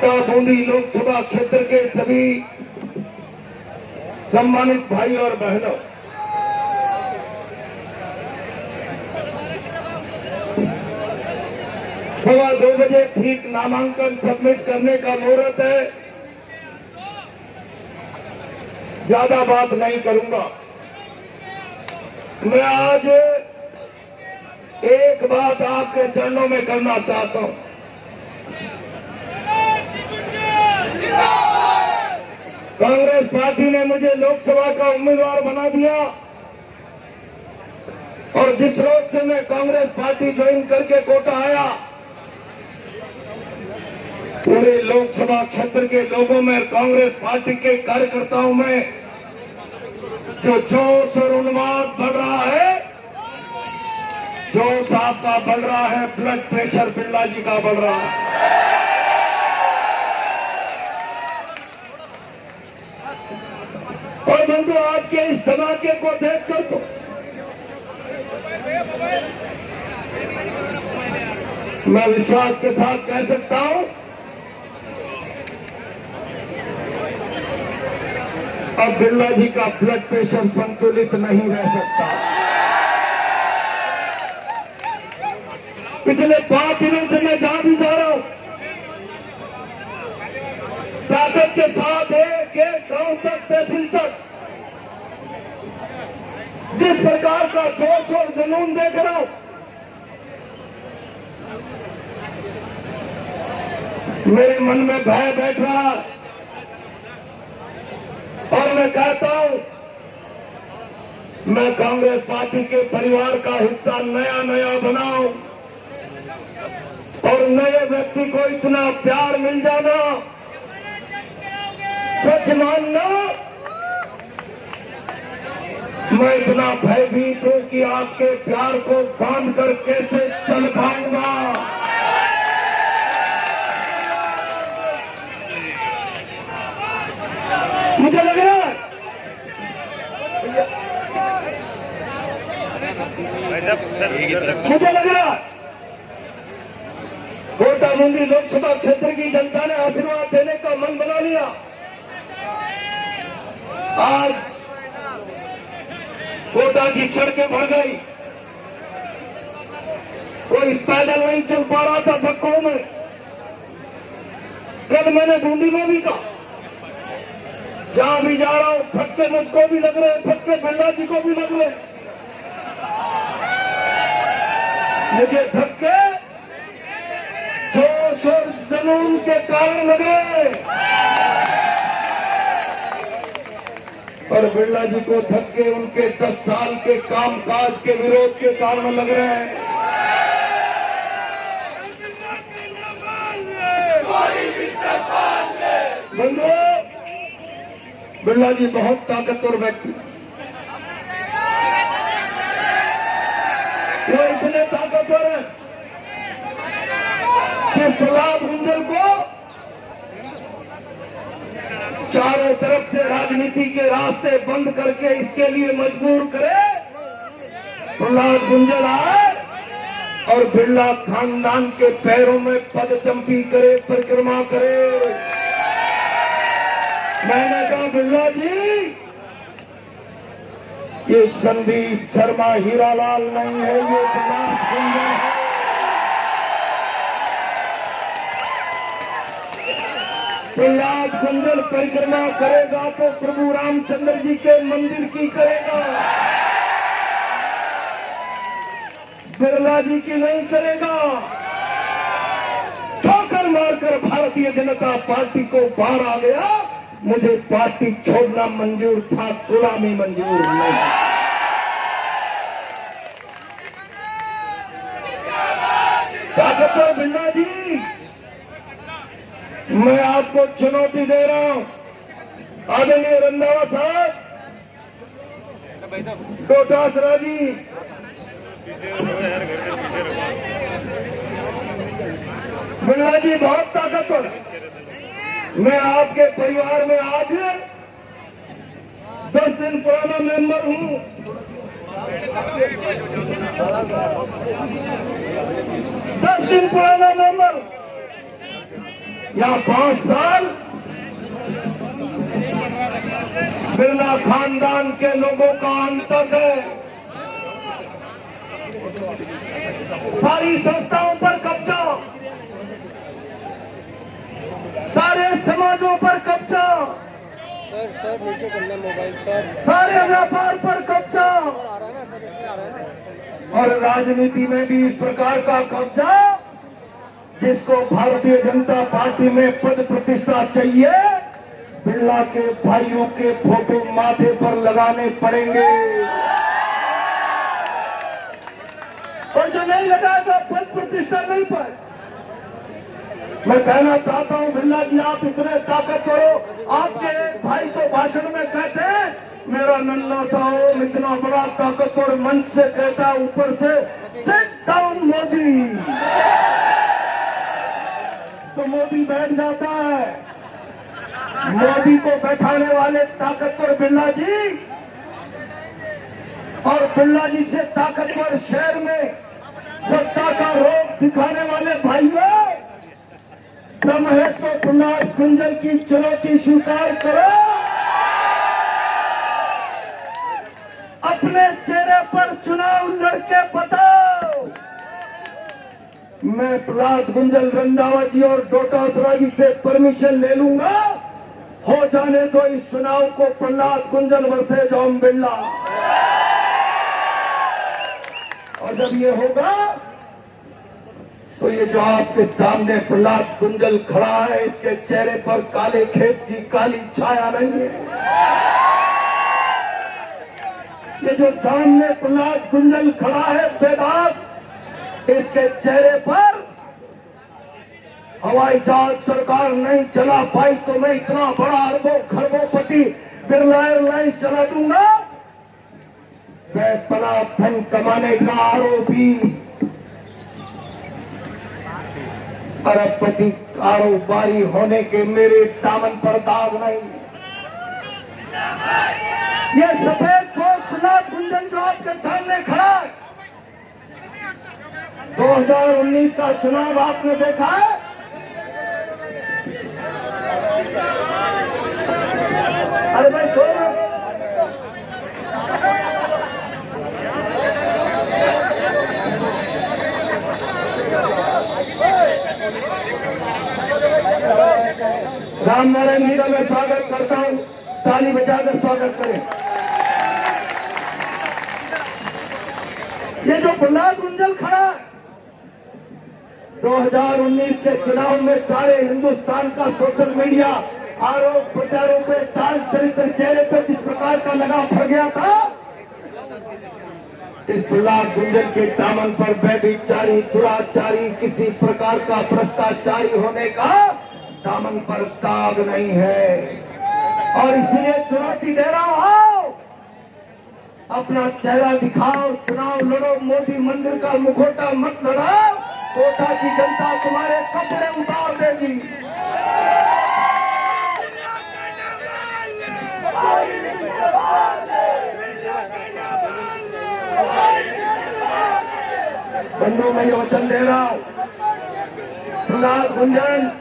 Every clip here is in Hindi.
कोटा बूंदी लोकसभा क्षेत्र के सभी सम्मानित भाई और बहनों, सवा 2 बजे ठीक नामांकन सबमिट करने का मुहूर्त है। ज्यादा बात नहीं करूंगा। मैं आज एक बात आपके चरणों में करना चाहता हूं। कांग्रेस पार्टी ने मुझे लोकसभा का उम्मीदवार बना दिया और जिस रोज से मैं कांग्रेस पार्टी ज्वाइन करके कोटा आया, पूरे लोकसभा क्षेत्र के लोगों में, कांग्रेस पार्टी के कार्यकर्ताओं में जो जोश और उन्माद बढ़ रहा है, जोश आपका बढ़ रहा है, ब्लड प्रेशर बिरला जी का बढ़ रहा है। और बंधु, आज के इस धमाके को देखकर तो मैं विश्वास के साथ कह सकता हूं, अब बिरला जी का ब्लड प्रेशर संतुलित नहीं रह सकता। पिछले 5 दिनों से मैं जहां भी जा रहा हूं, ताकत के साथ एक एक गांव तक, तहसील तक जिस प्रकार का जोश और जुनून देख रहा हूं, मेरे मन में भय बैठ रहा और मैं कहता हूं, मैं कांग्रेस पार्टी के परिवार का हिस्सा नया नया बनाऊं और नए व्यक्ति को इतना प्यार मिल जाना, सच मानना, मैं इतना भयभीत हूं कि आपके प्यार को बांध कर कैसे चल पाऊंगा। मुझे लग रहा है कोटा बूंदी लोकसभा क्षेत्र की जनता ने आशीर्वाद देने का मन बना लिया। आज कोटा की सड़कें भर गई, कोई पैदल नहीं चल पा रहा था धक्कों में। कल मैंने बूंदी में भी कहा, जहां भी जा रहा हूं धक्के मुझको भी लग रहे, धक्के बिरला जी को भी लग रहे। मुझे धक्के जोश और जुनून के कारण लग रहे और बिरला जी को धक्के उनके 10 साल के कामकाज के विरोध के कारण लग रहे हैं। बंधुओं, बिरला जी बहुत ताकतवर व्यक्ति, वो इतने ताकतवर हैं कि प्रहलाद गुंजल को चारों तरफ से राजनीति के रास्ते बंद करके इसके लिए मजबूर करे। प्रहलाद गुंजल आए और बिरला खानदान के पैरों में पदचंपी करे, परिक्रमा करे। मैंने कहा, बिरला जी, ये संदीप शर्मा हीरालाल नहीं है, ये प्रहलाद गुंजल है। प्रहलाद गुंजल परिक्रमा करेगा तो प्रभु रामचंद्र जी के मंदिर की करेगा, बिरला जी की नहीं करेगा। ठोकर मारकर भारतीय जनता पार्टी को बाहर आ गया। मुझे पार्टी छोड़ना मंजूर था, गुलामी मंजूर नहीं। ताकतवर बिरला जी, मैं आपको चुनौती दे रहा हूं। आदरणीय रंधावा साहब, डोटासरा जी, बिरला जी बहुत ताकतवर। मैं आपके परिवार में आज 10 दिन पुराना मेंबर हूं। 10 दिन पुराना मेंबर। या 5 साल बिरला खानदान के लोगों का अंतर है। सारी संस्थाओं पर कब्जा, सारे समाजों पर कब्जा, सर नीचे करना मोबाइल सर, सारे व्यापार पर कब्जा, और राजनीति में भी इस प्रकार का कब्जा जिसको भारतीय जनता पार्टी में पद प्रतिष्ठा चाहिए, बिरला के भाइयों के फोटो माथे पर लगाने पड़ेंगे। और जो नहीं लगाएगा पद प्रतिष्ठा नहीं पाए। मैं कहना चाहता हूं बिरला जी, आप इतने ताकतवर हो। आपके एक भाई तो भाषण में कहते हैं मेरा नन्ना सा ओम इतना बड़ा ताकतवर, मंच से कहता है ऊपर से सिट डाउन मोदी, तो मोदी बैठ जाता है। मोदी को बैठाने वाले ताकतवर बिरला जी, और बिरला जी से ताकतवर शहर में सत्ता का रोग दिखाने वाले भाइयों, दम है तो प्रहलाद गुंजल की चुनौती स्वीकार करो। अपने चेहरे पर चुनाव लड़के बताओ। मैं प्रहलाद गुंजल रंधावा जी और डोटासरा जी से परमिशन ले लूंगा, हो जाने दो इस चुनाव को प्रहलाद गुंजल वर्सेज ओम बिरला। और जब ये होगा तो ये जो आपके सामने प्रहलाद गुंजल खड़ा है, इसके चेहरे पर काले खेत की काली छाया नहीं है। ये जो सामने प्रहलाद गुंजल खड़ा है बेदाग, इसके चेहरे पर हवाई जहाज सरकार नहीं चला पाई तो मैं इतना बड़ा अरबों खरबोपति बिरला एयरलाइंस चला दूंगा। बेपना धन कमाने का आरोपी अरबपति कारोबारी होने के मेरे दामन पर दाग नहीं। ये सफेद कोट प्रहलाद गुंजल जो आपके सामने खड़ा है, 2019 का चुनाव आपने देखा है। अरे भाई दो राम नारायण मीरा में स्वागत करता हूं, ताली बजाकर स्वागत करें। ये जो प्रहलाद गुंजल खड़ा है, 2019 के चुनाव में सारे हिंदुस्तान का सोशल मीडिया आरोप प्रत्यारोप पे ताल चरित्र चेहरे पे जिस प्रकार का लगा फर गया था, इस प्रहलाद गुंजल के दामन पर व्यभिचारी, दुराचारी, किसी प्रकार का भ्रष्टाचारी होने का दामन पर दाग नहीं है। और इसलिए चुनौती दे रहा हूं, अपना चेहरा दिखाओ, चुनाव लड़ो, मोदी मंदिर का मुखौटा मत लड़ाओ, कोटा की जनता तुम्हारे कपड़े उतार देगी। बंधु मैं ये वचन दे रहा हूं, प्रहलाद गुंजल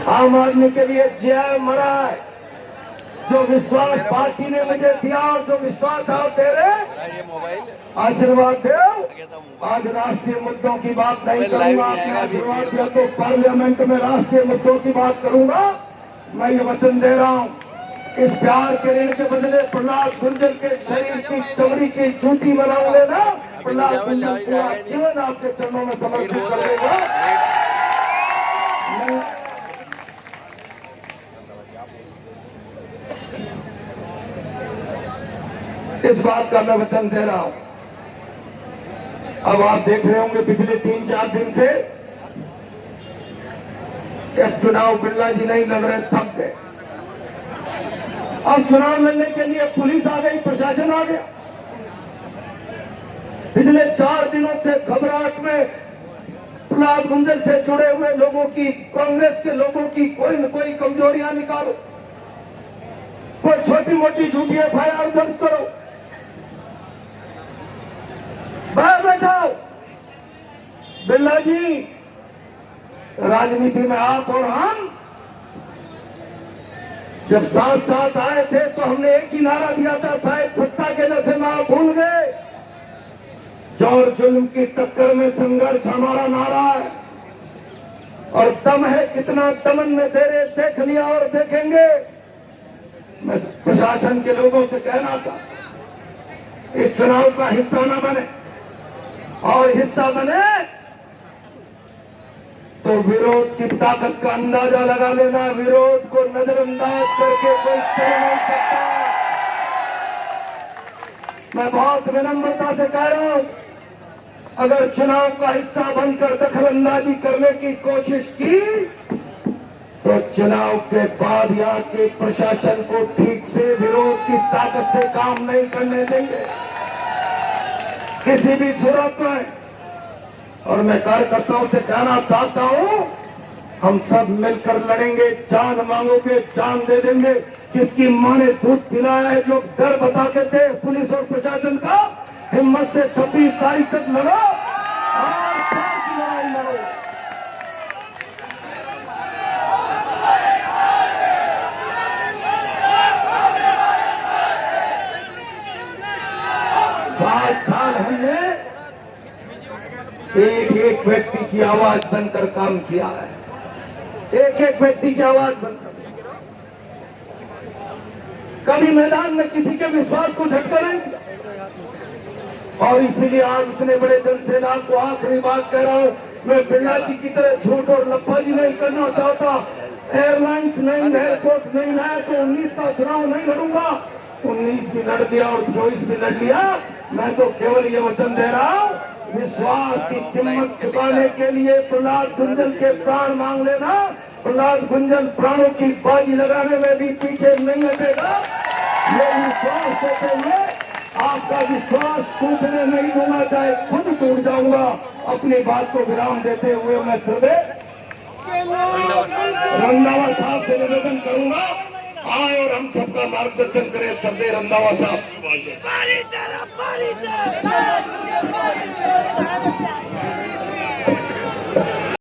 आम आदमी के लिए जय मरा है। जो विश्वास पार्टी ने मुझे दिया और जो विश्वास आप दे रहे, आशीर्वाद दो। आज राष्ट्रीय मुद्दों की बात नहीं करूंगा, आपने आशीर्वाद दिया तो पार्लियामेंट में राष्ट्रीय मुद्दों की बात करूंगा। मैं ये वचन दे रहा हूं, इस प्यार के ऋण के बदले प्रहलाद गुंजल के शरीर की चमड़ी की जूती बना लेना, प्रहलाद गुंजल पूरा जीवन आपके चरणों में समर्पित कर देगा। इस बात का मैं वचन दे रहा हूं। अब आप देख रहे होंगे पिछले 3-4 दिन से चुनाव बिरला जी नहीं लड़ रहे, थक गए। अब चुनाव लड़ने के लिए पुलिस आ गई, प्रशासन आ गया। पिछले 4 दिनों से घबराहट में प्रहलाद गुंजल से जुड़े हुए लोगों की, कांग्रेस के लोगों की कोई न कोई कमजोरियां निकालो, कोई छोटी मोटी झूठी एफआईआर दर्ज करो, बाहर बैठाओ। बिरला जी राजनीति में आप और हम जब साथ साथ आए थे तो हमने एक ही नारा दिया था, शायद सत्ता के नशे में आप भूल गए। जोर जुल्म की टक्कर में संघर्ष हमारा नारा है और दम है कितना दमन में तेरे देख लिया और देखेंगे। मैं प्रशासन के लोगों से कहना था, इस चुनाव का हिस्सा न बने और हिस्सा बने तो विरोध की ताकत का अंदाजा लगा लेना। विरोध को नजरअंदाज करके कोई चल नहीं सकता। मैं बहुत विनम्रता से कह रहा हूं, अगर चुनाव का हिस्सा बनकर दखलंदाजी करने की कोशिश की तो चुनाव के बाद यहाँ के प्रशासन को ठीक से विरोध की ताकत से काम नहीं करने देंगे किसी भी सूरत में। और मैं कार्यकर्ताओं से कहना चाहता हूं, हम सब मिलकर लड़ेंगे, जान मांगोगे जान दे देंगे। किसकी मां ने दूध पिलाया है, जो डर बताते थे पुलिस और प्रशासन का, हिम्मत से 26 तारीख तक लड़ो और प्यार की लड़ाई लड़ो। पांच साल हमने एक एक व्यक्ति की आवाज बनकर काम किया है, एक एक व्यक्ति की आवाज बनकर। कभी मैदान में किसी के विश्वास को झटका नहीं दिया और इसीलिए आज इतने बड़े जनसैलाब को आखिरी बात कह रहा हूं, मैं बिरला जी की तरह झूठ और लफाजी नहीं करना चाहता। एयरलाइंस नहीं, एयरपोर्ट नहीं लाया तो 19 का चुनाव नहीं लड़ूंगा। 19 भी लड़ दिया और 24 भी लड़ लिया। मैं तो केवल ये वचन दे रहा हूं, विश्वास की कीमत चुकाने के लिए प्रहलाद गुंजन के प्राण मांग लेना। प्रहलाद गुंजन प्राणों की बाजी लगाने में भी पीछे नहीं हटेगा। ये विश्वास देते हुए आपका विश्वास टूटने नहीं दूंगा, चाहे खुद टूट जाऊंगा। अपनी बात को विराम देते हुए मैं सर्वे रंधावा साहब से निवेदन करूंगा, आए और हम सबका मार्गदर्शन करें। सरदे रंधावा साहब।